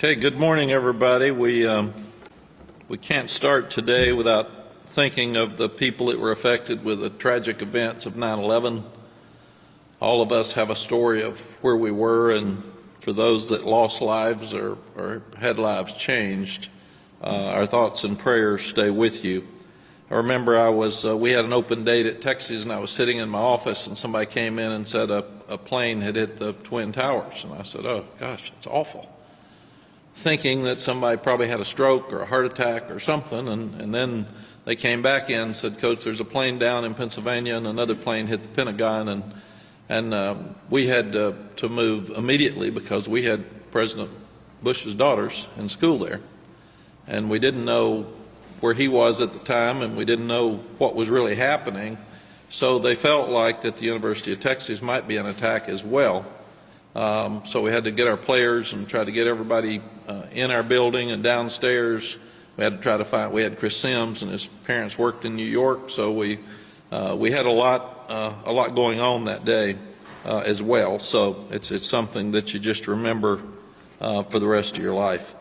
Okay, good morning, everybody. We can't start today without thinking of the people that were affected with the tragic events of 9/11. All of us have a story of where we were, and for those that lost lives or had lives changed, our thoughts and prayers stay with you. I remember we had an open date at Texas, and I was sitting in my office, and somebody came in and said a plane had hit the Twin Towers, and I said, "Oh gosh, it's awful," thinking that somebody probably had a stroke or a heart attack or something, and then they came back in and said, "Coach, there's a plane down in Pennsylvania and another plane hit the Pentagon," and we had to move immediately because we had President Bush's daughters in school there, and we didn't know where he was at the time, and we didn't know what was really happening, so they felt like that the University of Texas might be an attack as well. So we had to get our players and try to get everybody in our building and downstairs. We had to try to find. We had Chris Sims and his parents worked in New York, so we had a lot going on that day as well. So it's something that you just remember for the rest of your life.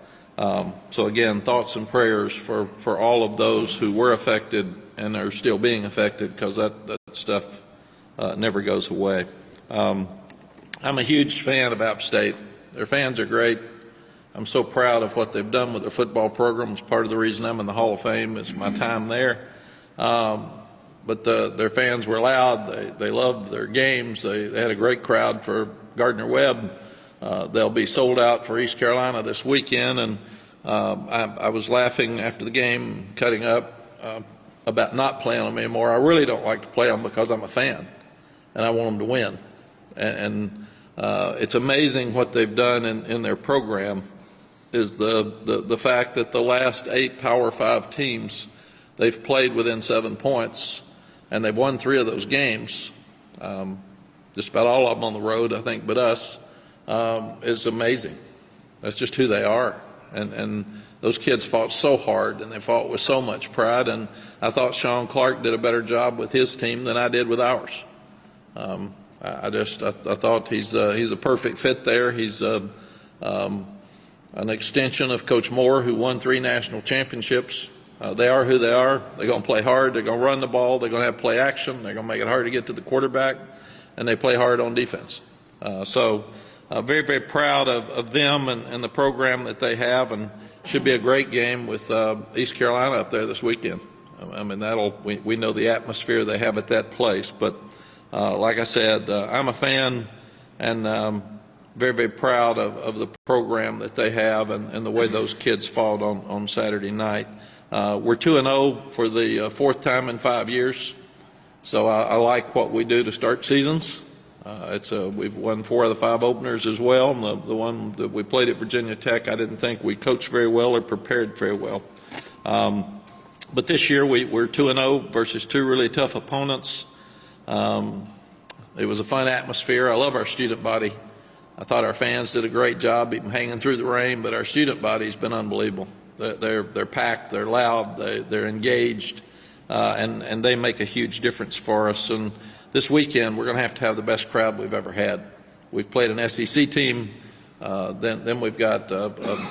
So again, thoughts and prayers for all of those who were affected and are still being affected, because that stuff never goes away. I'm a huge fan of App State. Their fans are great. I'm so proud of what they've done with their football program. It's part of the reason I'm in the Hall of Fame is my time there. But their fans were loud. They loved their games. They had a great crowd for Gardner-Webb. They'll be sold out for East Carolina this weekend. And I was laughing after the game, cutting up about not playing them anymore. I really don't like to play them because I'm a fan, and I want them to win. And it's amazing what they've done in their program. Is the fact that the last 8 Power 5 teams, they've played within 7 points, and they've won 3 of those games. Just about all of them on the road, I think, but us, is amazing. That's just who they are. And those kids fought so hard, and they fought with so much pride. And I thought Sean Clark did a better job with his team than I did with ours. I thought he's a perfect fit there. He's an extension of Coach Moore, who won 3 national championships. They are who they are. They're going to play hard. They're going to run the ball. They're going to have play action. They're going to make it hard to get to the quarterback, and they play hard on defense. So very, very proud of them and the program that they have, and should be a great game with East Carolina up there this weekend. I mean, we know the atmosphere they have at that place, but like I said, I'm a fan, and very, very proud of the program that they have and the way those kids fought on Saturday night. We're 2-0 for the 4th time in 5 years, so I like what we do to start seasons. We've won 4 of the 5 openers as well. And the one that we played at Virginia Tech, I didn't think we coached very well or prepared very well. But this year we're 2-0 versus 2 really tough opponents. It was a fun atmosphere. I love our student body. I thought our fans did a great job even hanging through the rain, but our student body's been unbelievable. They're packed, they're loud, they're engaged, and they make a huge difference for us. And this weekend we're going to have the best crowd we've ever had. We've played an SEC team, then we've got an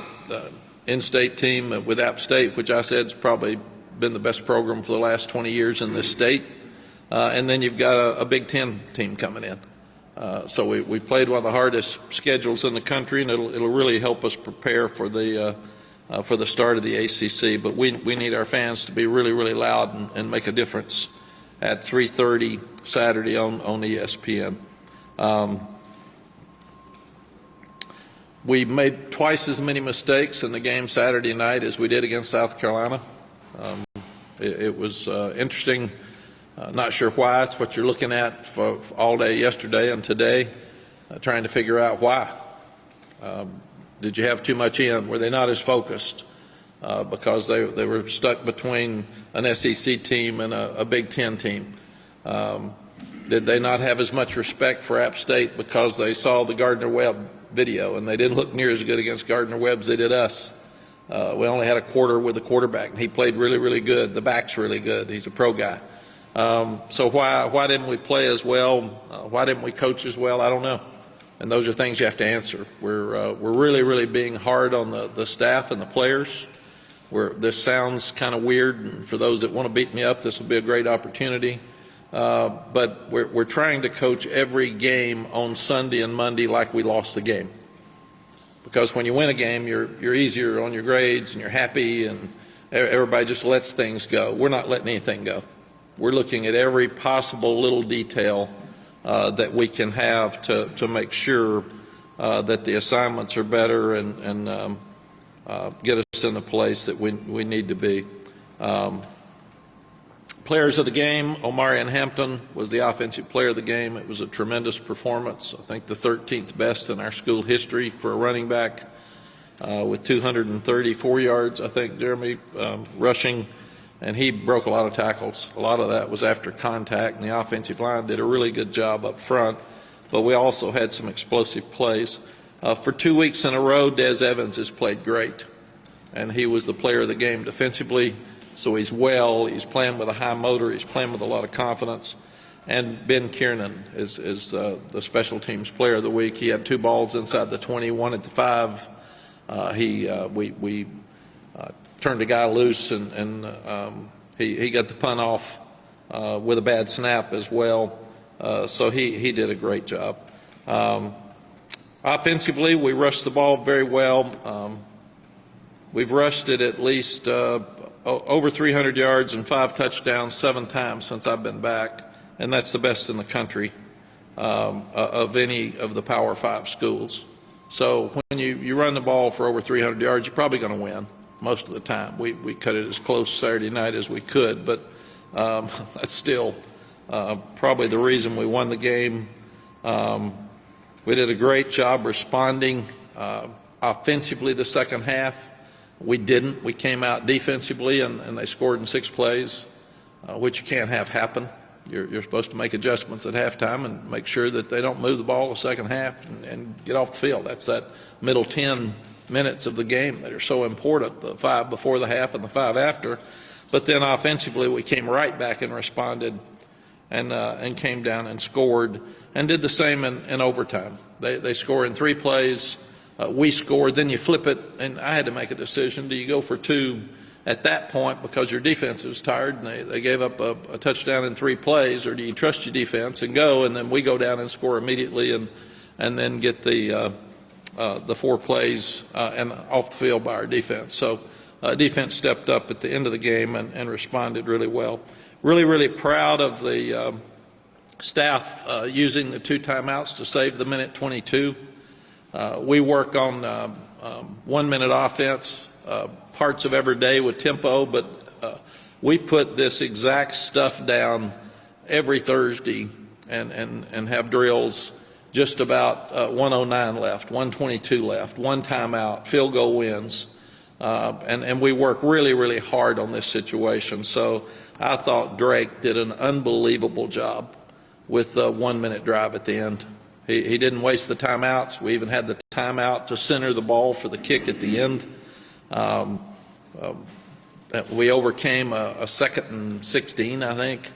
in-state team with App State, which I said has probably been the best program for the last 20 years in this state. And then you've got a Big Ten team coming in. So we played one of the hardest schedules in the country, and it'll really help us prepare for the start of the ACC. But we need our fans to be really, really loud and make a difference at 3:30 Saturday on ESPN. We made twice as many mistakes in the game Saturday night as we did against South Carolina. It was interesting. Not sure why. It's what you're looking at for all day yesterday and today, trying to figure out why. Did you have too much in? Were they not as focused because they were stuck between an SEC team and a Big Ten team? Did they not have as much respect for App State because they saw the Gardner-Webb video and they didn't look near as good against Gardner-Webb as they did us? We only had a quarter with the quarterback, and he played really, really good. The back's really good. He's a pro guy. So why didn't we play as well? Why didn't we coach as well? I don't know. And those are things you have to answer. We're really being hard on the staff and the players. This sounds kind of weird, and for those that want to beat me up, this will be a great opportunity. But we're trying to coach every game on Sunday and Monday like we lost the game. Because when you win a game, you're easier on your grades and you're happy, and everybody just lets things go. We're not letting anything go. We're looking at every possible little detail that we can have to make sure that the assignments are better and get us in the place that we need to be. Players of the game, Omarion Hampton was the offensive player of the game. It was a tremendous performance. I think the 13th best in our school history for a running back with 234 yards, I think, Jeremy, rushing. And he broke a lot of tackles. A lot of that was after contact, and the offensive line did a really good job up front. But we also had some explosive plays. For 2 weeks in a row, Des Evans has played great, and he was the player of the game defensively. So he's playing with a high motor, he's playing with a lot of confidence. And Ben Kiernan is the special teams player of the week. He had 2 balls inside the 20, 1 at the 5. We turned a guy loose, and he got the punt off with a bad snap as well. So he did a great job. Offensively, we rushed the ball very well. We've rushed it at least over 300 yards and 5 touchdowns 7 times since I've been back, and that's the best in the country of any of the Power 5 schools. So when you run the ball for over 300 yards, you're probably going to win most of the time. We cut it as close Saturday night as we could, but that's still probably the reason we won the game. We did a great job responding offensively the second half. We didn't. We came out defensively, and they scored in 6 plays, which you can't have happen. You're supposed to make adjustments at halftime and make sure that they don't move the ball the second half and get off the field. That's that middle 10 minutes of the game that are so important, the 5 before the half and the 5 after. But then offensively, we came right back and responded and came down and scored and did the same in overtime. They score in 3 plays. We scored, then you flip it, and I had to make a decision. Do you go for 2 at that point because your defense is tired and they gave up a touchdown in 3 plays, or do you trust your defense and go, and then we go down and score immediately and then get the 4 plays and off the field by our defense. So defense stepped up at the end of the game and responded really well. Really proud of the staff using the 2 timeouts to save the minute 22. We work on 1 minute offense parts of every day with tempo, but we put this exact stuff down every Thursday and have drills just about 109 left, 122 left, 1 timeout, field goal wins. And we work really hard on this situation. So I thought Drake did an unbelievable job with the 1 minute drive at the end. He didn't waste the timeouts. We even had the timeout to center the ball for the kick at the end. We overcame a 2nd and 16, I think,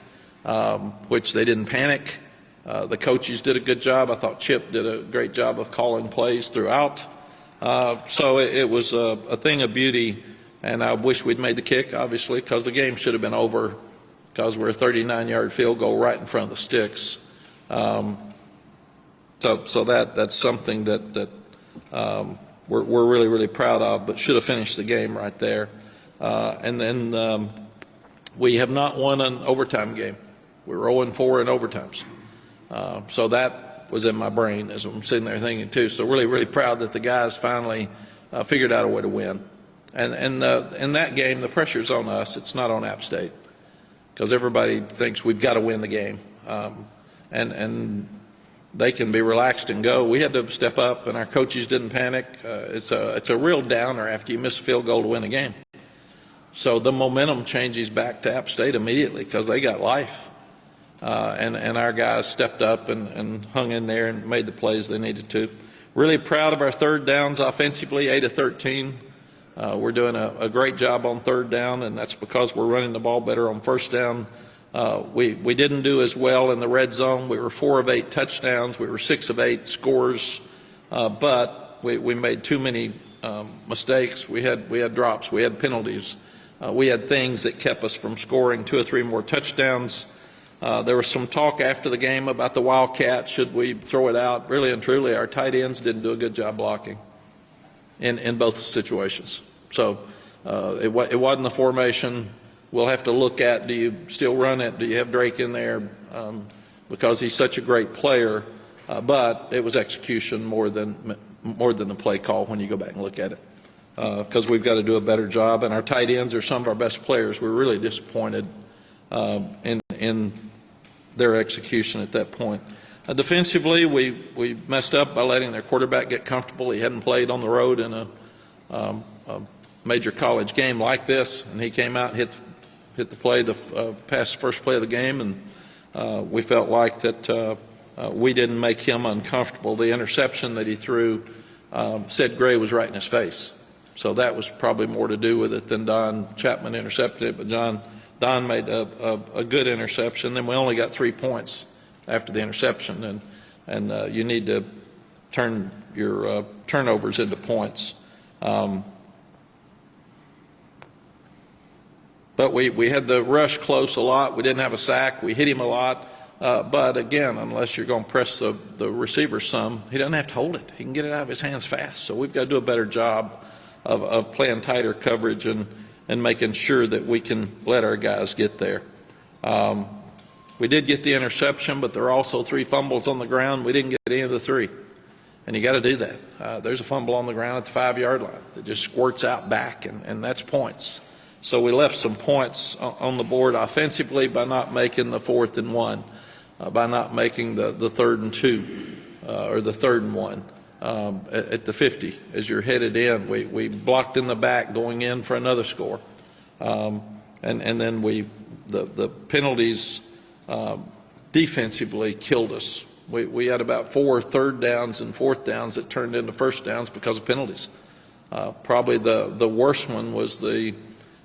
which they didn't panic. The coaches did a good job. I thought Chip did a great job of calling plays throughout. So it was a thing of beauty, and I wish we'd made the kick, obviously, because the game should have been over because we're a 39-yard field goal right in front of the sticks. So that's something that we're really proud of, but should have finished the game right there. And then we have not won an overtime game. We're 0-4 in overtimes. So that was in my brain as I'm sitting there thinking too. So really proud that the guys finally figured out a way to win. And in that game, the pressure's on us. It's not on App State, because everybody thinks we've got to win the game. And they can be relaxed and go. We had to step up, and our coaches didn't panic. It's a real downer after you miss a field goal to win a game. So the momentum changes back to App State immediately because they got life. And our guys stepped up and hung in there and made the plays they needed to. Really proud of our 3rd downs offensively, 8 of 13. We're doing a great job on 3rd down, and that's because we're running the ball better on 1st down. We didn't do as well in the red zone. We were 4 of 8 touchdowns. We were 6 of 8 scores, but we made too many mistakes. We had drops. We had penalties. We had things that kept us from scoring 2 or 3 more touchdowns. There was some talk after the game about the Wildcat. Should we throw it out? Really and truly, our tight ends didn't do a good job blocking in both situations. So it wasn't the formation. We'll have to look at, do you still run it? Do you have Drake in there? Because he's such a great player. But it was execution more than the play call when you go back and look at it. Because we've got to do a better job. And our tight ends are some of our best players. We're really disappointed in their execution at that point. Defensively, we messed up by letting their quarterback get comfortable. He hadn't played on the road in a major college game like this, and he came out and hit the play, first play of the game, and we felt like that we didn't make him uncomfortable. The interception that he threw, Sid Gray was right in his face. So that was probably more to do with it than Don Chapman intercepted it, but Don made a good interception. Then we only got 3 points after the interception, and you need to turn your turnovers into points. But we had the rush close a lot. We didn't have a sack. We hit him a lot. But again, unless you're going to press the receiver some, he doesn't have to hold it. He can get it out of his hands fast. So we've got to do a better job of playing tighter coverage and making sure that we can let our guys get there. We did get the interception, but there are also 3 fumbles on the ground. We didn't get any of the 3. And you got to do that. There's a fumble on the ground at the 5-yard line that just squirts out back, and that's points. So we left some points on the board offensively by not making the 4th and 1, by not making the 3rd and 2, or the 3rd and 1 at the 50 as you're headed in. We blocked in the back going in for another score, and then the penalties defensively killed us. We had about 4 3rd downs and 4th downs that turned into 1st downs because of penalties. Probably the worst one was the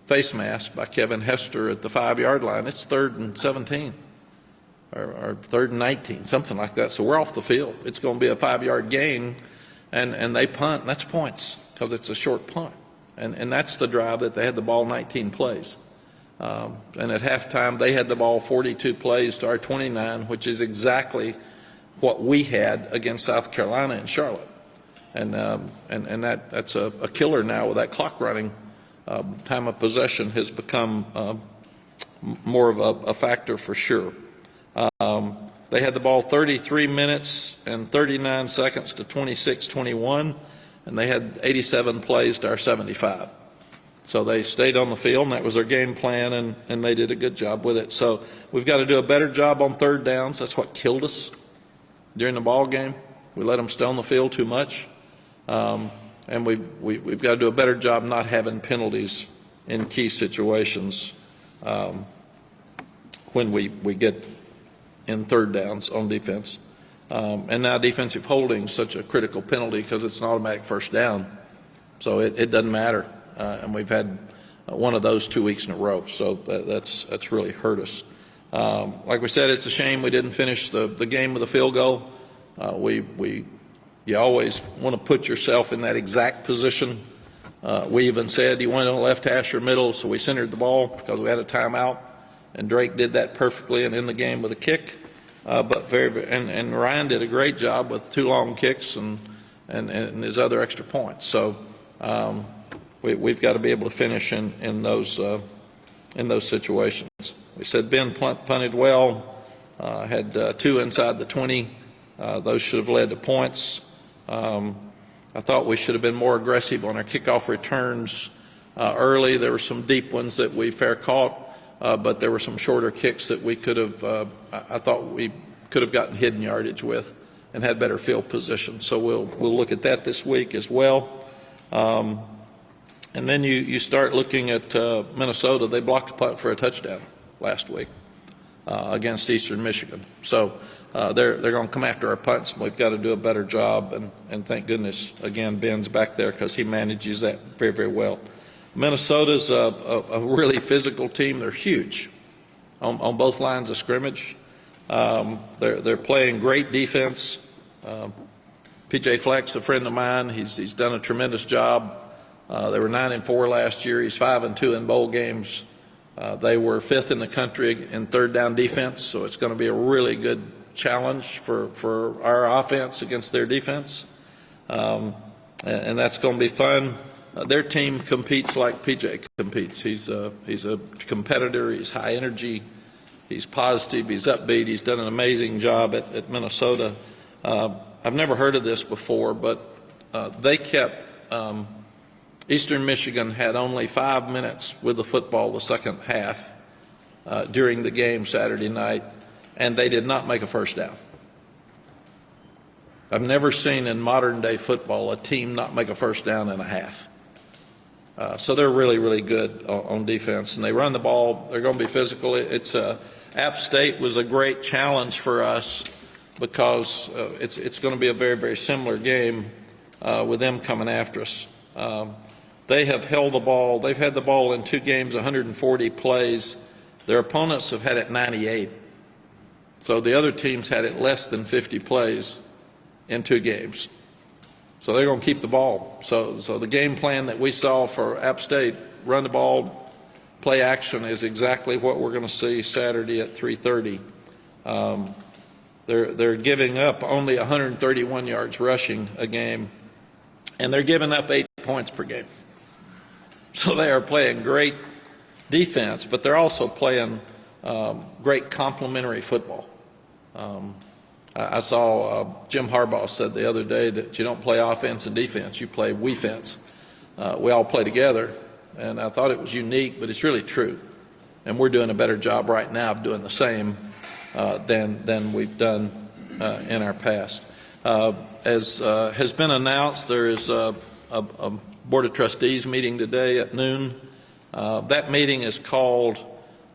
face mask by Kevin Hester at the 5-yard line. It's 3rd and 17 or 3rd and 19, something like that. So we're off the field. It's going to be a 5-yard gain, and they punt, and that's points because it's a short punt. And that's the drive that they had the ball 19 plays. And at halftime, they had the ball 42 plays to our 29, which is exactly what we had against South Carolina and Charlotte. And that's a killer now with that clock running. Time of possession has become more of a factor for sure. They had the ball 33 minutes and 39 seconds to 26-21, and they had 87 plays to our 75. So they stayed on the field, and that was their game plan, and they did a good job with it. So we've got to do a better job on 3rd downs. That's what killed us during the ball game. We let them stay on the field too much. And we've got to do a better job not having penalties in key situations when we get in 3rd downs on defense. And now defensive holding is such a critical penalty because it's an automatic 1st down. So it doesn't matter. And we've had one of those 2 weeks in a row. So that's really hurt us. Like we said, it's a shame we didn't finish the game with a field goal. You always want to put yourself in that exact position. We even said he went on the left hash or middle, so we centered the ball because we had a timeout, and Drake did that perfectly and in the game with a kick. And Ryan did a great job with 2 long kicks and his other extra points. So we've got to be able to finish in those situations. We said Ben punted well, had 2 inside the 20. Those should have led to points. I thought we should have been more aggressive on our kickoff returns early. There were some deep ones that we fair caught, but there were some shorter kicks that we could have, I thought we could have gotten hidden yardage with and had better field position. So we'll look at that this week as well. And then you start looking at Minnesota. They blocked a punt for a touchdown last week against Eastern Michigan. So they're going to come after our punts. We've got to do a better job, and thank goodness, again, Ben's back there because he manages that very, very well. Minnesota's a really physical team. They're huge. on both lines of scrimmage. They're playing great defense. P.J. Fleck's a friend of mine. He's done a tremendous job. They were 9-4 last year. He's 5-2 in bowl games. They were 5th in the country in third down defense, so it's going to be a really good challenge for our offense against their defense, and that's going to be fun. Their team competes like PJ competes. He's a competitor. He's high energy. He's positive. He's upbeat. He's done an amazing job at Minnesota. I've never heard of this before, but they kept Eastern Michigan had only 5 minutes with the football the second half during the game Saturday night, and they did not make a first down. I've never seen in modern day football a team not make a first down in a half. So they're really, really good on defense, and they run the ball. They're going to be physical. App State was a great challenge for us because it's going to be a very, very similar game with them coming after us. They have held the ball. They've had the ball in 2 games, 140 plays. Their opponents have had it 98. So the other teams had it less than 50 plays in 2 games. So they're going to keep the ball. So the game plan that we saw for App State, run the ball, play action, is exactly what we're going to see Saturday at 3:30. They're giving up only 131 yards rushing a game, and they're giving up 8 points per game. So they are playing great defense, but they're also playing great complementary football. I saw Jim Harbaugh said the other day that you don't play offense and defense, you play we-fence. We all play together, and I thought it was unique, but it's really true. And we're doing a better job right now of doing the same than we've done in our past. As has been announced, there is a Board of Trustees meeting today at noon. That meeting is called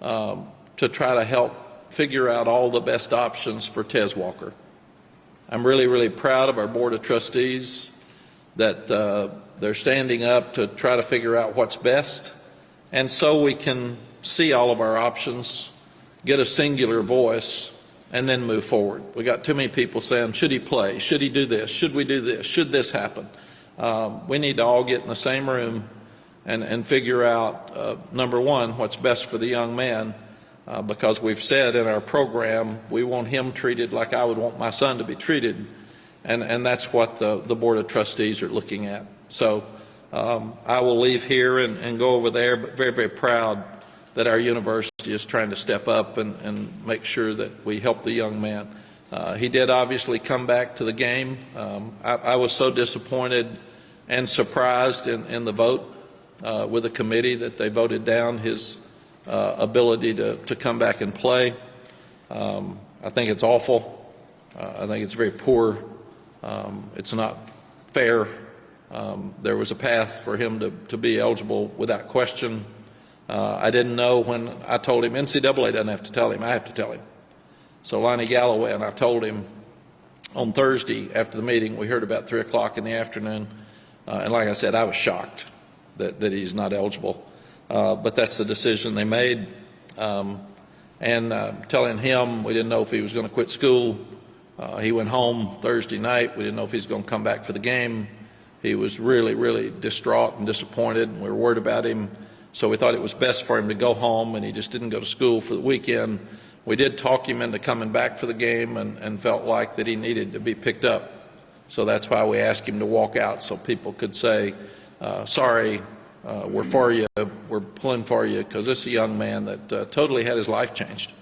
to try to help figure out all the best options for Tez Walker. I'm really, really proud of our Board of Trustees that they're standing up to try to figure out what's best, and so we can see all of our options, get a singular voice, and then move forward. We got too many people saying, should he play? Should he do this? Should we do this? Should this happen? We need to all get in the same room and figure out, number one, what's best for the young man, because we've said in our program we want him treated like I would want my son to be treated, and that's what the Board of Trustees are looking at. So I will leave here and go over there, but very, very proud that our university is trying to step up and make sure that we help the young man. He did obviously come back to the game. I was so disappointed and surprised in the vote with the committee that they voted down his ability to come back and play. I think it's awful. I think it's very poor. It's not fair. There was a path for him to be eligible without question. I didn't know when I told him. NCAA doesn't have to tell him. I have to tell him. So Lonnie Galloway and I told him on Thursday after the meeting. We heard about 3 o'clock in the afternoon. And like I said, I was shocked that he's not eligible. But that's the decision they made. Telling him we didn't know if he was going to quit school. He went home Thursday night. We didn't know if he was going to come back for the game. He was really, really distraught and disappointed, and we were worried about him. So we thought it was best for him to go home, and he just didn't go to school for the weekend. We did talk him into coming back for the game and felt like that he needed to be picked up. So that's why we asked him to walk out so people could say, sorry, we're for you, we're pulling for you, because this is a young man that totally had his life changed.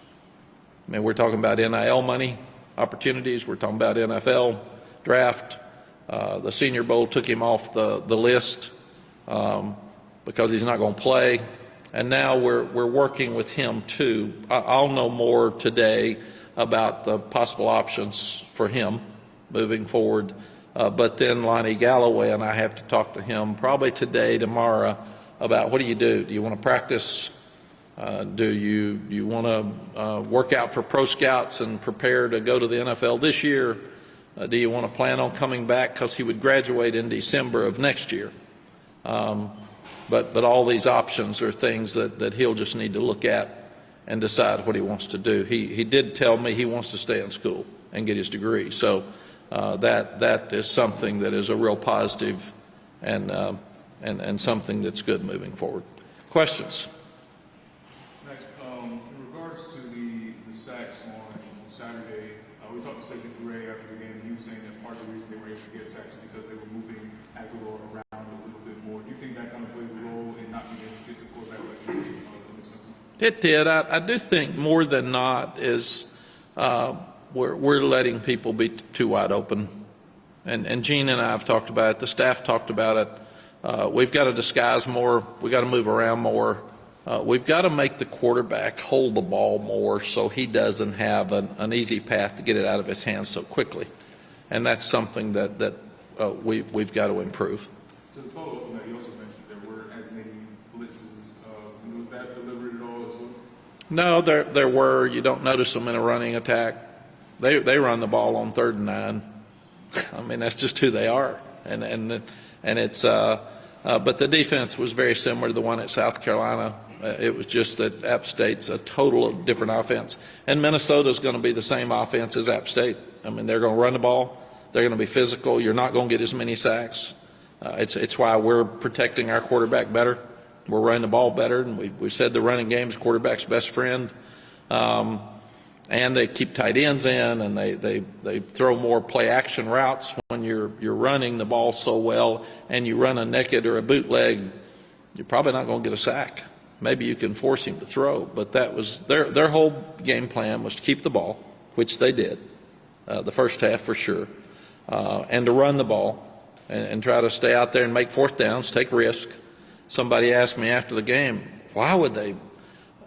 I mean, we're talking about NIL money opportunities, we're talking about NFL draft. The Senior Bowl took him off the list because he's not going to play. And now we're working with him too. I'll know more today about the possible options for him moving forward. But then Lonnie Galloway and I have to talk to him probably today, tomorrow, about what do you do? Do you want to practice? Do you want to work out for pro scouts and prepare to go to the NFL this year? Do you want to plan on coming back? Because he would graduate in December of next year. But all these options are things that he'll just need to look at and decide what he wants to do. He did tell me he wants to stay in school and get his degree. So that is something that is a real positive and something that's good moving forward. Questions? Next, in regards to the sacks on Saturday, we talked to Safety Gray after the game. He was saying that part of the reason they were able to get sacks is because they were moving Aguilar around a little bit more. Do you think that kind of played a role in not being able to get the quarterback like It did. I do think more than not is we're letting people be too wide open. And Gene and I have talked about it. The staff talked about it. We've got to disguise more. We've got to move around more. We've got to make the quarterback hold the ball more so he doesn't have an easy path to get it out of his hands so quickly. And that's something that we've got to improve. To follow up on that, you also mentioned there weren't as many blitzes. Was that deliberate at all as well? No, there were. You don't notice them in a running attack. They run the ball on 3rd and 9. I mean, that's just who they are. And it's but the defense was very similar to the one at South Carolina. It was just that App State's a total different offense, and Minnesota's going to be the same offense as App State. I mean, they're going to run the ball. They're going to be physical. You're not going to get as many sacks. It's why we're protecting our quarterback better. We're running the ball better, and we said the running game's quarterback's best friend. And they keep tight ends in, and they throw more play action routes when you're running the ball so well, and you run a naked or a bootleg, you're probably not going to get a sack. Maybe you can force him to throw, but that was their whole game plan was to keep the ball, which they did the first half for sure, and to run the ball and try to stay out there and make 4th downs, take risk. Somebody asked me after the game, why would they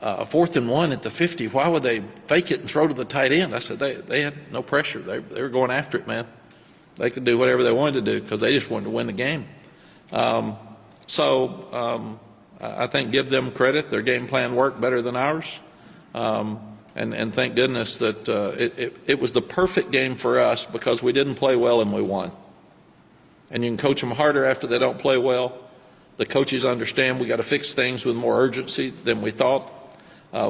4th and 1 at the 50, why would they fake it and throw to the tight end? I said they had no pressure. They were going after it, man. They could do whatever they wanted to do because they just wanted to win the game. I think give them credit. Their game plan worked better than ours. And thank goodness that it was the perfect game for us because we didn't play well and we won. And you can coach them harder after they don't play well. The coaches understand we got to fix things with more urgency than we thought.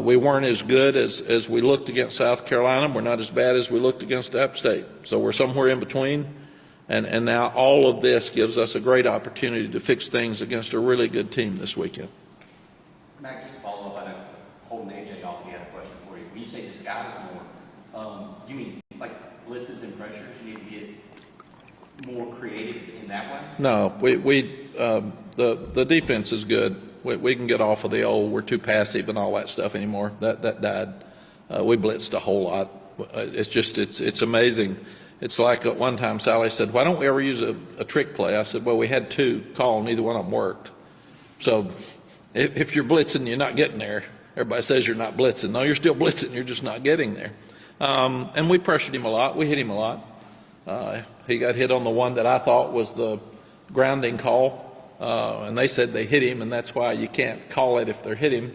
We weren't as good as we looked against South Carolina. We're not as bad as we looked against App State. So we're somewhere in between. And now all of this gives us a great opportunity to fix things against a really good team this weekend. Mack, just to follow up, I know holding AJ off, he had a question for you. When you say disguise more, you mean like blitzes and pressures? You need to get more creative in that way? No, the defense is good. We can get off of the old we're too passive and all that stuff anymore. That died. We blitzed a whole lot. It's amazing. It's like at one time Sally said, why don't we ever use a trick play? I said, well, we had 2 called, neither one of them worked. So if you're blitzing, you're not getting there. Everybody says you're not blitzing. No, you're still blitzing, you're just not getting there. And we pressured him a lot. We hit him a lot. He got hit on the one that I thought was the grounding call. And they said they hit him, and that's why you can't call it if they're hit him.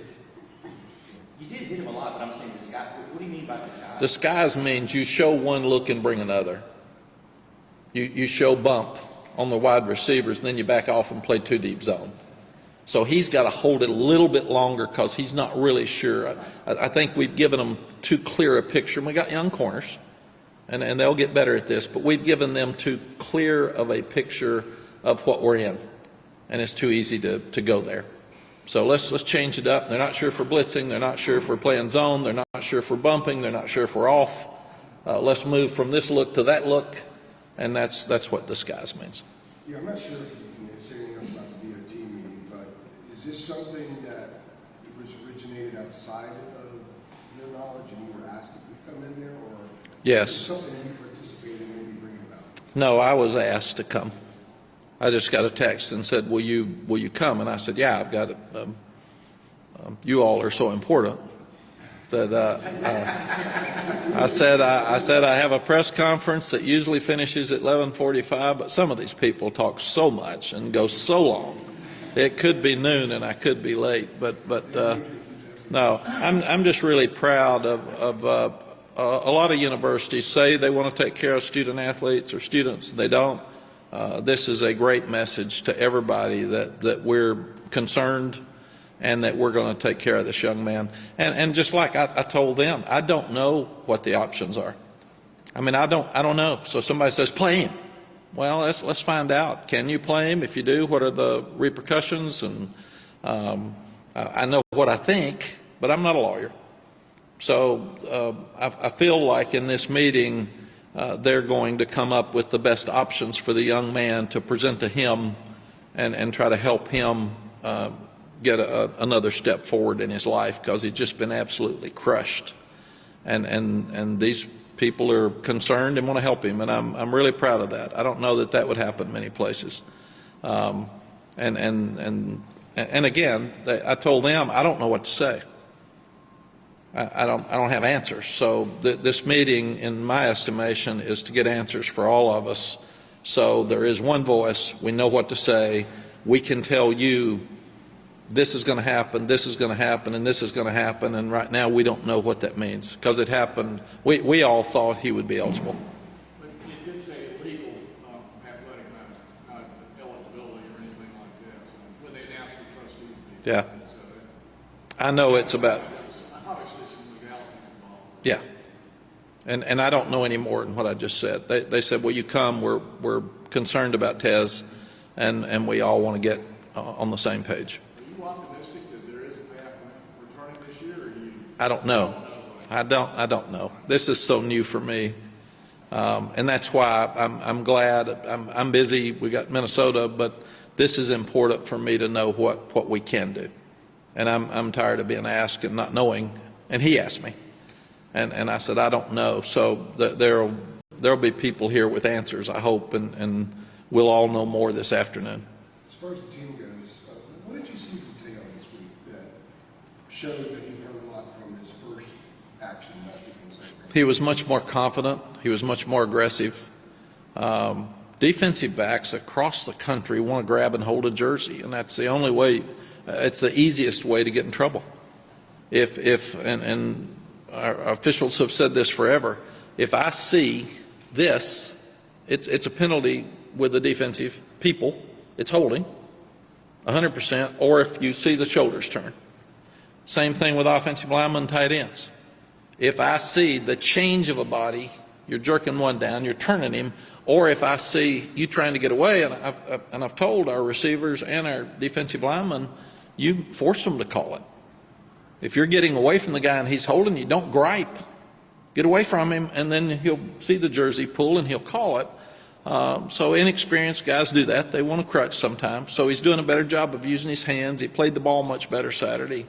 You did hit him a lot, but I'm saying disguise. What do you mean by disguise? Disguise means you show one look and bring another. You show bump on the wide receivers, and then you back off and play 2 deep zone. So he's got to hold it a little bit longer because he's not really sure. I think we've given them too clear a picture. And we got young corners, and they'll get better at this, but we've given them too clear of a picture of what we're in. And it's too easy to go there. So let's change it up. They're not sure if we're blitzing. They're not sure if we're playing zone. They're not sure if we're bumping. They're not sure if we're off. Let's move from this look to that look, and that's what disguise means. Yeah, I'm not sure if you can say anything else about the DOT meeting, but is this something that was originated outside of your knowledge and you were asked if you come in there, or yes, is it something you participated in maybe bringing about? No, I was asked to come. I just got a text and said, will you come? And I said, yeah, I've got it. You all are so important that I said I have a press conference that usually finishes at 11:45, but some of these people talk so much and go so long. It could be noon and I could be late, but no, I'm just really proud of a lot of universities say they want to take care of student athletes or students. They don't. This is a great message to everybody that we're concerned and that we're going to take care of this young man. And just like I told them, I don't know what the options are. I mean, I don't know. So somebody says, play him. Well, let's find out. Can you play him? If you do, what are the repercussions? And I know what I think, but I'm not a lawyer. So I feel like in this meeting, they're going to come up with the best options for the young man to present to him and try to help him get another step forward in his life, because he's just been absolutely crushed. And these people are concerned and want to help him, and I'm really proud of that. I don't know that would happen many places. And again, I told them I don't know what to say. I don't have answers. So this meeting, in my estimation, is to get answers for all of us. So there is one voice. We know what to say. We can tell you this is going to happen, this is going to happen, and this is going to happen. And right now we don't know what that means, because it happened. We all thought he would be eligible. But you did say legal athletic, not eligibility or anything like that. So when they announced the trustees meeting. Yeah. I know it's about. Obviously some legality involved. Yeah. And I don't know any more than what I just said. They said, will you come? We're concerned about Tez, and we all want to get on the same page. Are you optimistic that there is a path returning this year, or you? I don't know. I don't know. This is so new for me. And that's why I'm glad. I'm busy. We got Minnesota, but this is important for me to know what we can do. And I'm tired of being asked and not knowing. And he asked me. And I said, I don't know. So there'll be people here with answers, I hope, and we'll all know more this afternoon. As far as the team goes, what did you see from Teo this week that showed that he learned a lot from his first action? He was much more confident. He was much more aggressive. Defensive backs across the country want to grab and hold a jersey, and that's the only way. It's the easiest way to get in trouble. And our officials have said this forever. If I see this, it's a penalty with the defensive people. It's holding 100%, or if you see the shoulders turn. Same thing with offensive linemen and tight ends. If I see the change of a body, you're jerking one down, you're turning him, or if I see you trying to get away, and I've told our receivers and our defensive linemen, you force them to call it. If you're getting away from the guy and he's holding you, don't gripe. Get away from him, and then he'll see the jersey pull and he'll call it. So inexperienced guys do that. They want to crutch sometimes. So he's doing a better job of using his hands. He played the ball much better Saturday.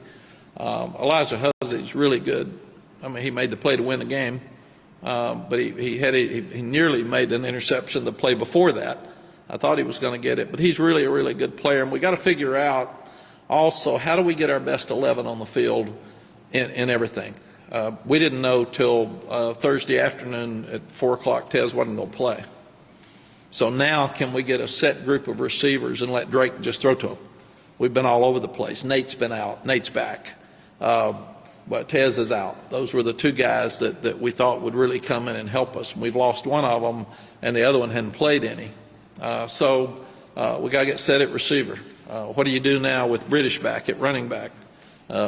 Elijah Hussey's really good. I mean, he made the play to win the game, but he nearly made an interception the play before that. I thought he was going to get it, but he's really a really good player, and we got to figure out also, how do we get our best 11 on the field in everything? We didn't know till Thursday afternoon at 4 o'clock Tez wasn't going to play. So now can we get a set group of receivers and let Drake just throw to them? We've been all over the place. Nate's been out. Nate's back. But Tez is out. Those were the two guys that we thought would really come in and help us. We've lost one of them, and the other one hadn't played any. So we got to get set at receiver. What do you do now with British back at running back?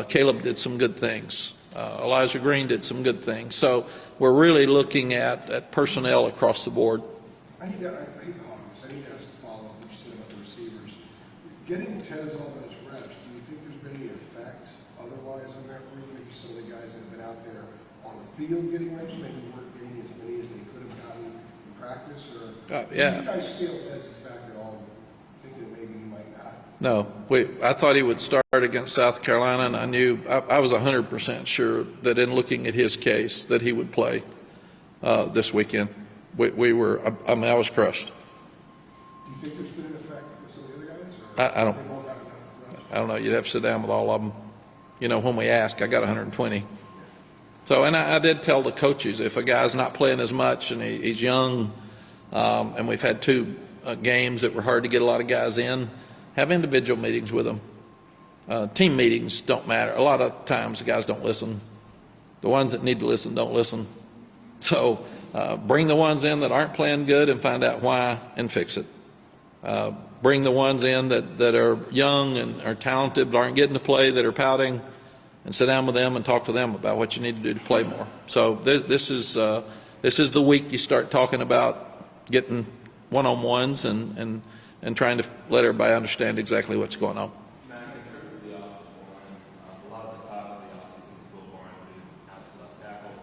Caleb did some good things. Elijah Green did some good things. So we're really looking at personnel across the board. I hate the obvious. I need to ask a follow-up what you said about the receivers. Getting Tez all those reps, do you think there's been any effect otherwise on that group? Maybe some of the guys that have been out there on the field getting reps maybe weren't getting as many as they could have gotten in practice? Or Yeah. did you guys scale Tez's back at all, thinking maybe he might not? No, I thought he would start against South Carolina, and I knew I was 100% sure that in looking at his case that he would play this weekend. We were. I mean, I was crushed. Do you think there's been an effect with some of the other guys? Or I don't. they've all got enough reps? I don't know. You'd have to sit down with all of them. You know, when we ask, I got 120. So, and I did tell the coaches, if a guy's not playing as much and he's young, and we've had two games that were hard to get a lot of guys in, have individual meetings with them. Team meetings don't matter. A lot of times the guys don't listen. The ones that need to listen don't listen. So bring the ones in that aren't playing good and find out why and fix it. bring the ones in that are young and are talented but aren't getting to play, that are pouting, and sit down with them and talk to them about what you need to do to play more. So this is the week you start talking about getting one-on-ones and trying to let everybody understand exactly what's going on. Mack, in terms of the offensive line, a lot of the talk of the offseason is Will Barnes being out to left tackle.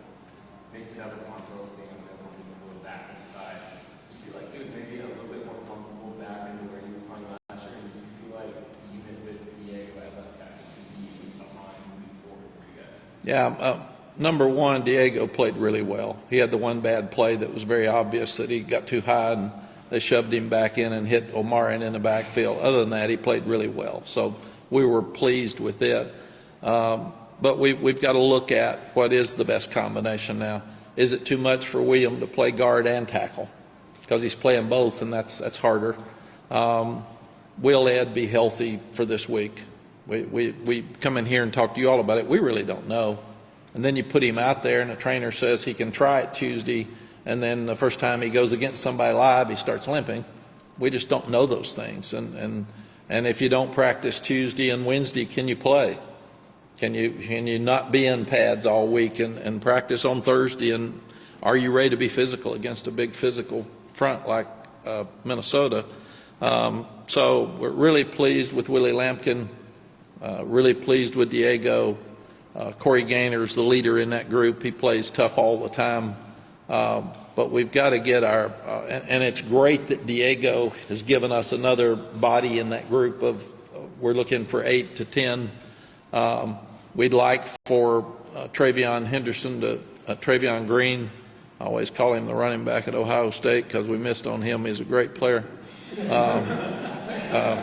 Makes it other Montrose being available being a little back inside. Do you feel like he was maybe a little bit more comfortable back into where he was playing last year? And do you feel like even with Diego at left tackle to be a line moving forward for you guys? Yeah, number one, Diego played really well. He had the one bad play that was very obvious, that he got too high and they shoved him back in and hit Omarion in the backfield. Other than that, he played really well. So we were pleased with it. But we've got to look at what is the best combination now. Is it too much for William to play guard and tackle? Because he's playing both, and that's harder. Will Ed be healthy for this week? We come in here and talk to you all about it. We really don't know. And then you put him out there, and the trainer says he can try it Tuesday, and then the first time he goes against somebody live, he starts limping. We just don't know those things. And if you don't practice Tuesday and Wednesday, can you play? Can you not be in pads all week and practice on Thursday? And are you ready to be physical against a big physical front like Minnesota? So we're really pleased with Willie Lampkin, really pleased with Diego. Corey Gaynor's the leader in that group. He plays tough all the time. But we've got to get our and it's great that Diego has given us another body in that group of we're looking for 8 to 10. We'd like for Travion Green, I always call him the running back at Ohio State because we missed on him. He's a great player. I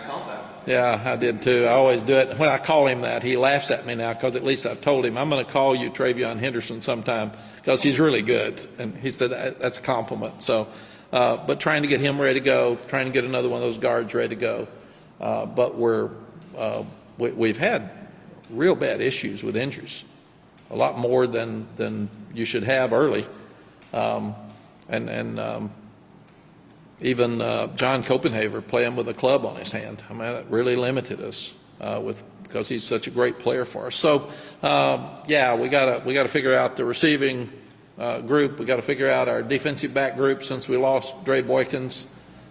called that. Yeah, I did too. I always do it. When I call him that, he laughs at me now because at least I've told him, I'm going to call you Travion Henderson sometime because he's really good. And he said that's a compliment. So, but trying to get him ready to go, trying to get another one of those guards ready to go. But we've had real bad issues with injuries, a lot more than you should have early. Even John Copenhaver playing with a club on his hand. I mean, it really limited us because he's such a great player for us. So, yeah, we got to figure out the receiving group. We got to figure out our defensive back group since we lost Dre Boykins.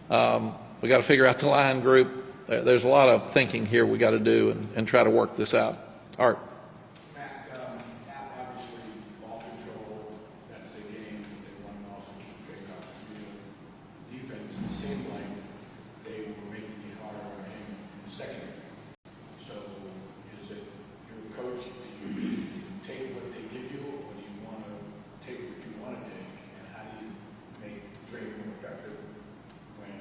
We got to figure out the line group. There's a lot of thinking here we got to do and try to work this out. Art. Mack, obviously, ball control, that's the game that they want to also keep straight off the field. Defense, it seemed like they were making it harder on him in the second. So is it your coach, do you take what they give you, or do you want to take what you want to take? And how do you make training more effective when,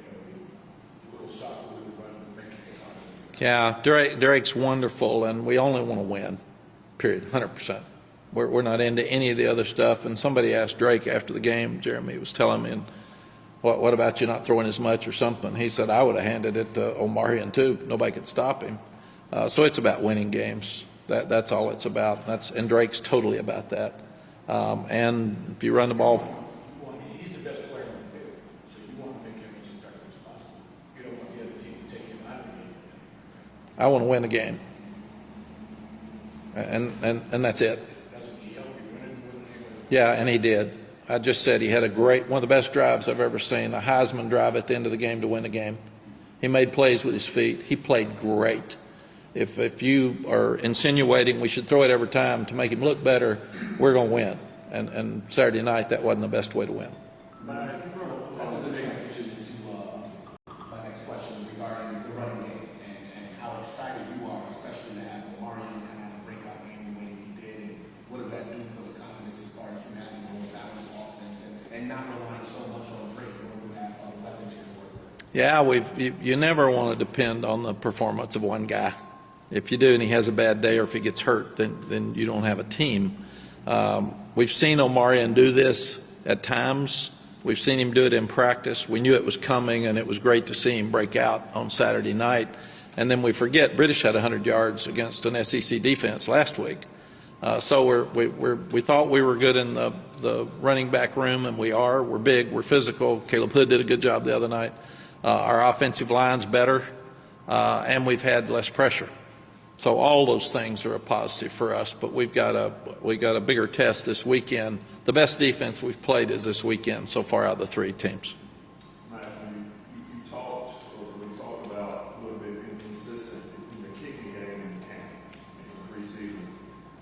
a little soccer with the run making it harder? Yeah, Drake's wonderful, and we only want to win, period, 100%. We're not into any of the other stuff. And somebody asked Drake after the game, Jeremy was telling me, what about you not throwing as much or something? He said, I would have handed it to Omarion too. Nobody could stop him. So it's about winning games. That's all it's about. And Drake's totally about that. And if you run the ball. He's the best player on the field, so you want to make him as effective as possible. You don't want the other team to take him out of the game. I want to win the game. And that's it. Doesn't he help you win it? Yeah, and he did. I just said he had one of the best drives I've ever seen, a Heisman drive at the end of the game to win the game. He made plays with his feet. He played great. If you are insinuating we should throw it every time to make him look better, we're going to win. And Saturday night, that wasn't the best way to win. That's a good transition to my next question regarding the running game and how excited you are, especially to have Omarion and have a breakout game the way he did. And what does that do for the confidence as far as you having a more balanced offense and not relying so much on Drake when you have weapons here to work with? Yeah, you never want to depend on the performance of one guy. If you do and he has a bad day or if he gets hurt, then you don't have a team. We've seen Omarion do this at times. We've seen him do it in practice. We knew it was coming, and it was great to see him break out on Saturday night. And then we forget British had 100 yards against an SEC defense last week. So we thought we were good in the running back room, and we are. We're big. We're physical. Caleb Hood did a good job the other night. Our offensive line's better, and we've had less pressure. So all those things are a positive for us, but we've got a bigger test this weekend. The best defense we've played is this weekend so far out of the 3 teams. Matt, you talked, or we talked about a little bit inconsistent in the kicking game in camp, in preseason,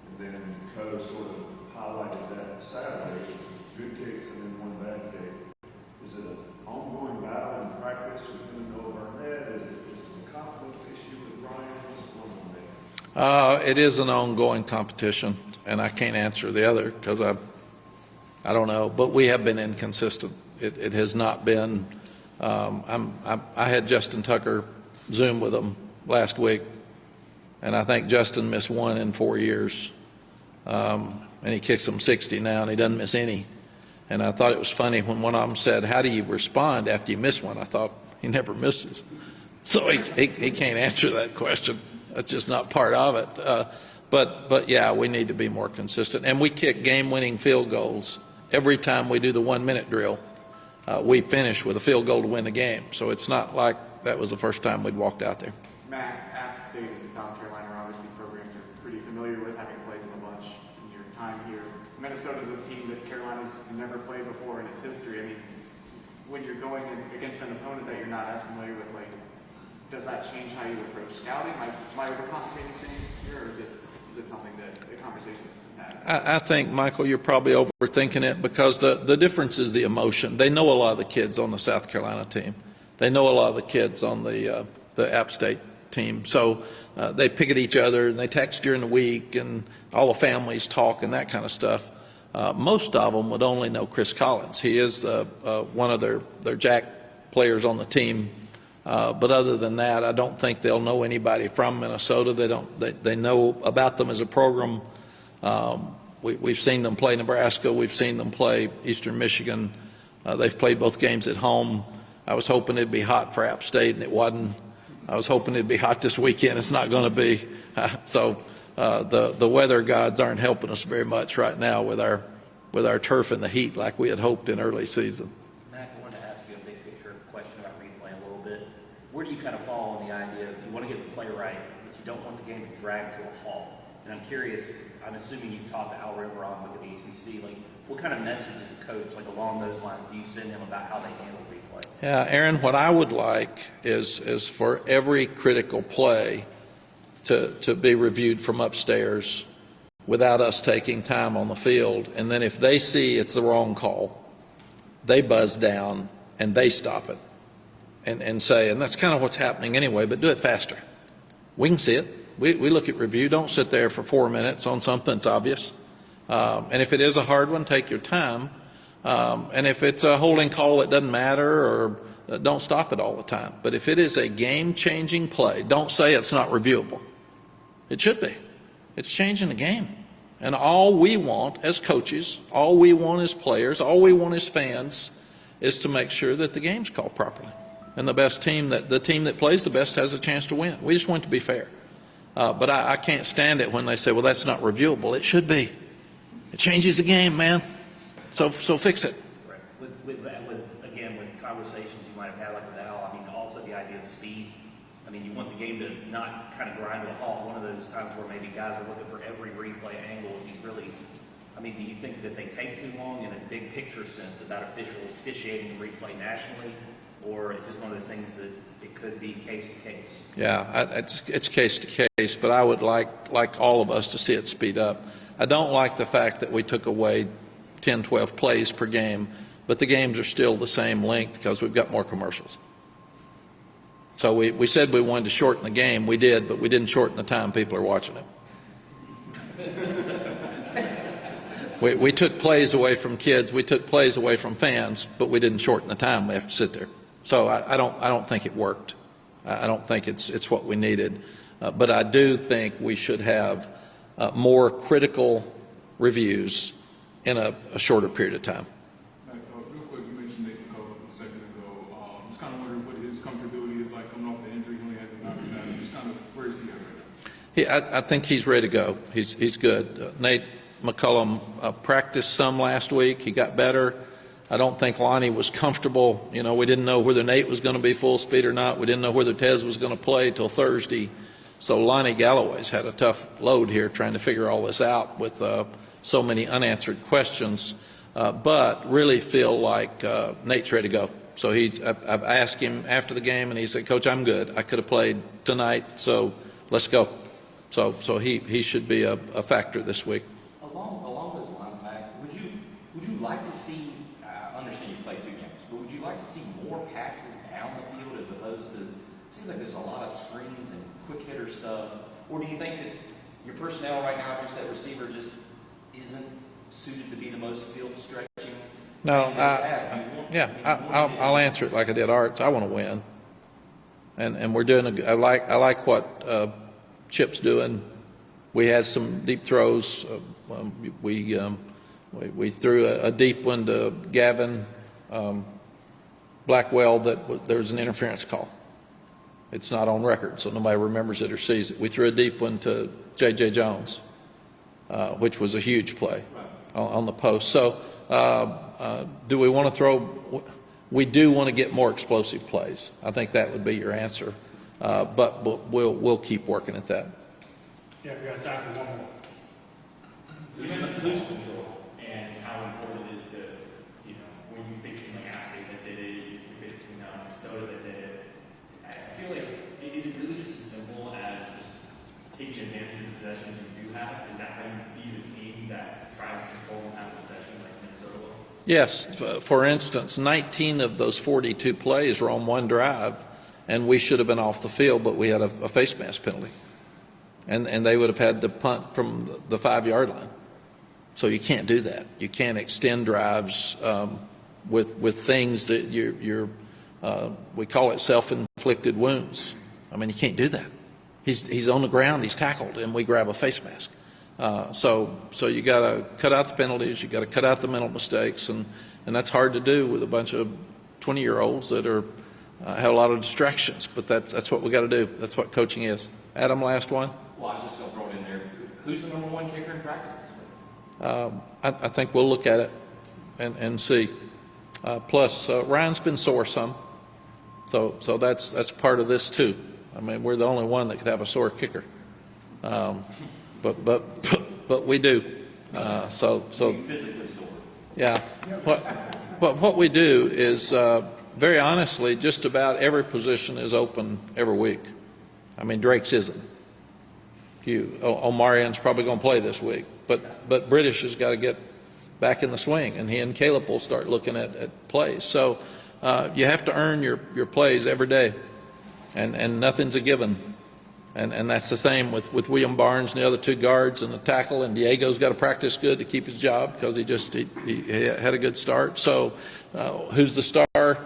and then Coach sort of highlighted that Saturday, good kicks and then 1 bad kick. Is it an ongoing battle in practice with him over our head? Is it a confidence issue with Brian? What's going on there? It is an ongoing competition, and I can't answer the other because I don't know, but we have been inconsistent. It has not been. I had Justin Tucker Zoom with him last week, and I think Justin missed 1 in 4 years, and he kicks them 60 now, and he doesn't miss any. And I thought it was funny when one of them said, "How do you respond after you miss one?" I thought he never misses, so he can't answer that question. That's just not part of it. But yeah, we need to be more consistent, and we kick game-winning field goals every time we do the 1-minute drill. We finish with a field goal to win the game, so it's not like that was the first time we'd walked out there. Mack, App State and South Carolina are obviously programs you're pretty familiar with, having played them a bunch in your time here. Minnesota's a team that Carolina's never played before in its history. I mean, when you're going against an opponent that you're not as familiar with, like, does that change how you approach scouting? Am I overcomplicating things here, or is it something that the conversation that's been had? I think, Michael, you're probably overthinking it because the difference is the emotion. They know a lot of the kids on the South Carolina team. They know a lot of the kids on the App State team. So they pick at each other, and they text during the week, and all the families talk and that kind of stuff. Most of them would only know Chris Collins. He is one of their jack players on the team. But other than that, I don't think they'll know anybody from Minnesota. They know about them as a program. We've seen them play Nebraska. We've seen them play Eastern Michigan. They've played both games at home. I was hoping it'd be hot for App State, and it wasn't. I was hoping it'd be hot this weekend. It's not going to be. So the weather gods aren't helping us very much right now with our turf and the heat like we had hoped in early season. Mack, I wanted to ask you a big picture question about replay a little bit. Where do you kind of fall on the idea of you want to get the play right, but you don't want the game to drag to a halt? And I'm curious, I'm assuming you've talked to Al River on with the ACC, like what kind of message as a coach, like along those lines, do you send him about how they handle replay? Yeah, Aaron, what I would like is for every critical play to be reviewed from upstairs without us taking time on the field. And then if they see it's the wrong call, they buzz down and they stop it and say, and that's kind of what's happening anyway, but do it faster. We can see it. We look at review. Don't sit there for 4 minutes on something that's obvious. And if it is a hard one, take your time. And if it's a holding call that doesn't matter, or don't stop it all the time. But if it is a game-changing play, don't say it's not reviewable. It should be. It's changing the game. And all we want as coaches, all we want as players, all we want as fans is to make sure that the game's called properly. And the team that plays the best has a chance to win. We just want it to be fair. But I can't stand it when they say, well, that's not reviewable. It should be. It changes the game, man. So fix it. Right. With conversations you might have had like with Al, I mean, also the idea of speed. I mean, you want the game to not kind of grind to a halt. One of those times where maybe guys are looking for every replay angle. And you really, I mean, do you think that they take too long in a big picture sense about officiating the replay nationally? Or it's just one of those things that it could be case to case? Yeah, it's case to case, but I would like all of us to see it speed up. I don't like the fact that we took away 10, 12 plays per game, but the games are still the same length because we've got more commercials. So we said we wanted to shorten the game. We did, but we didn't shorten the time people are watching it. We took plays away from kids. We took plays away from fans, but we didn't shorten the time. We have to sit there. So I don't think it worked. I don't think it's what we needed. But I do think we should have more critical reviews in a shorter period of time. Real quick, you mentioned Nathan Coe a second ago. Just kind of wondering what his comfortability is like coming off the injury. He only had the knock-snap. Just kind of where is he at right now? I think he's ready to go. He's good. Nate McCullum practiced some last week. He got better. I don't think Lonnie was comfortable. You know, we didn't know whether Nate was going to be full speed or not. We didn't know whether Tez was going to play till Thursday. So Lonnie Galloway's had a tough load here trying to figure all this out with so many unanswered questions. But really feel like Nate's ready to go. So I've asked him after the game, and he said, "Coach, I'm good. I could have played tonight, so let's go." So he should be a factor this week. Along those lines, Mack, would you like to see? I understand you played 2 games, but would you like to see more passes down the field as opposed to? It seems like there's a lot of screens and quick hitter stuff. Or do you think that your personnel right now, just that receiver, just isn't suited to be the most field stretching? No, I'll answer it like I did Arts. I want to win, and we're doing. I like what Chip's doing. We had some deep throws. We threw a deep one to Gavin Blackwell there was an interference call. It's not on record, so nobody remembers it or sees it. We threw a deep one to J.J. Jones, which was a huge play on the post. So do we want to throw? We do want to get more explosive plays. I think that would be your answer, but we'll keep working at that. Yeah, we got time for one more. You mentioned lose control and how important it is to, when you face a team like App State that did it, you face a team like Minnesota that did it. I feel like, is it really just as simple as just taking advantage of the possessions you do have? Is that going to be the team that tries to control and have possession like Minnesota will? Yes. For instance, 19 of those 42 plays were on one drive, and we should have been off the field, but we had a face mask penalty. And they would have had to punt from the 5-yard line. So you can't do that. You can't extend drives with things that we call it self-inflicted wounds. I mean, you can't do that. He's on the ground, he's tackled, and we grab a face mask. So you got to cut out the penalties, you got to cut out the mental mistakes, and that's hard to do with a bunch of 20-year-olds that have a lot of distractions. But that's what we got to do. That's what coaching is. Adam, last one. Well, I was just going to throw it in there. Who's the number 1 kicker in practice this week? I think we'll look at it and see. Plus, Ryan's been sore some, so that's part of this too. I mean, we're the only one that could have a sore kicker, but we do. So Physically sore. yeah. But what we do is, very honestly, just about every position is open every week. I mean, Drake's isn't. Omarian's probably going to play this week, but British has got to get back in the swing, and he and Caleb will start looking at plays. So you have to earn your plays every day, and nothing's a given. And that's the same with William Barnes and the other 2 guards and the tackle, and Diego's got to practice good to keep his job because he had a good start. So who's the star?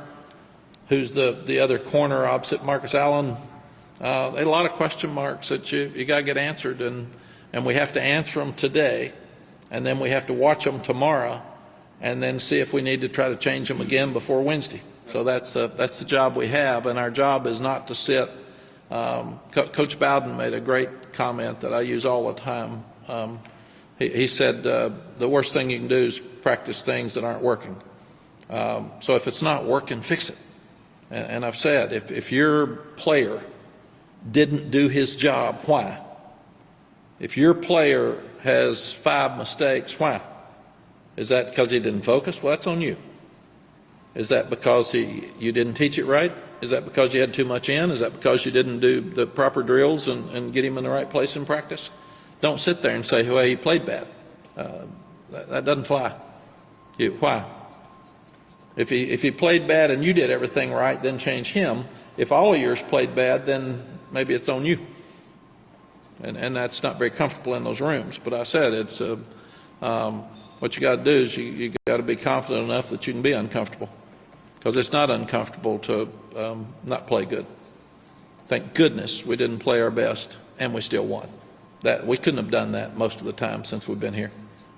Who's the other corner opposite Marcus Allen? A lot of question marks that you got to get answered, and we have to answer them today, and then we have to watch them tomorrow, and then see if we need to try to change them again before Wednesday. So that's the job we have, and our job is not to sit. Coach Bowden made a great comment that I use all the time. He said the worst thing you can do is practice things that aren't working. So if it's not working, fix it. And I've said, if your player didn't do his job, why? If your player has 5 mistakes, why? Is that because he didn't focus? Well, that's on you. Is that because you didn't teach it right? Is that because you had too much in? Is that because you didn't do the proper drills and get him in the right place in practice? Don't sit there and say, well, he played bad. That doesn't fly. Why? If he played bad and you did everything right, then change him. If all of yours played bad, then maybe it's on you. And that's not very comfortable in those rooms. But I said it's what you got to do is you got to be confident enough that you can be uncomfortable, because it's not uncomfortable to not play good. Thank goodness we didn't play our best and we still won. That we couldn't have done that most of the time since we've been here.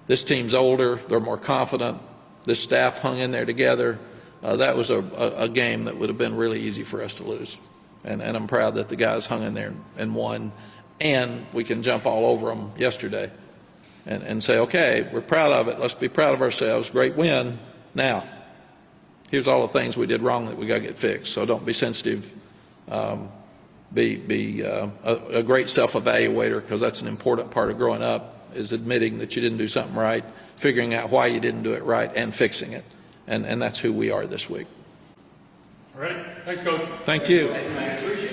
This team's older, they're more confident. This staff hung in there together. That was a game that would have been really easy for us to lose. And I'm proud that the guys hung in there and won. And we can jump all over them yesterday and say, okay, we're proud of it. Let's be proud of ourselves. Great win. Now, here's all the things we did wrong that we got to get fixed. So don't be sensitive. Be a great self-evaluator, because that's an important part of growing up, is admitting that you didn't do something right, figuring out why you didn't do it right, and fixing it. And that's who we are this week. All right, thanks, Coach. Thank you. Thanks, man. Appreciate it.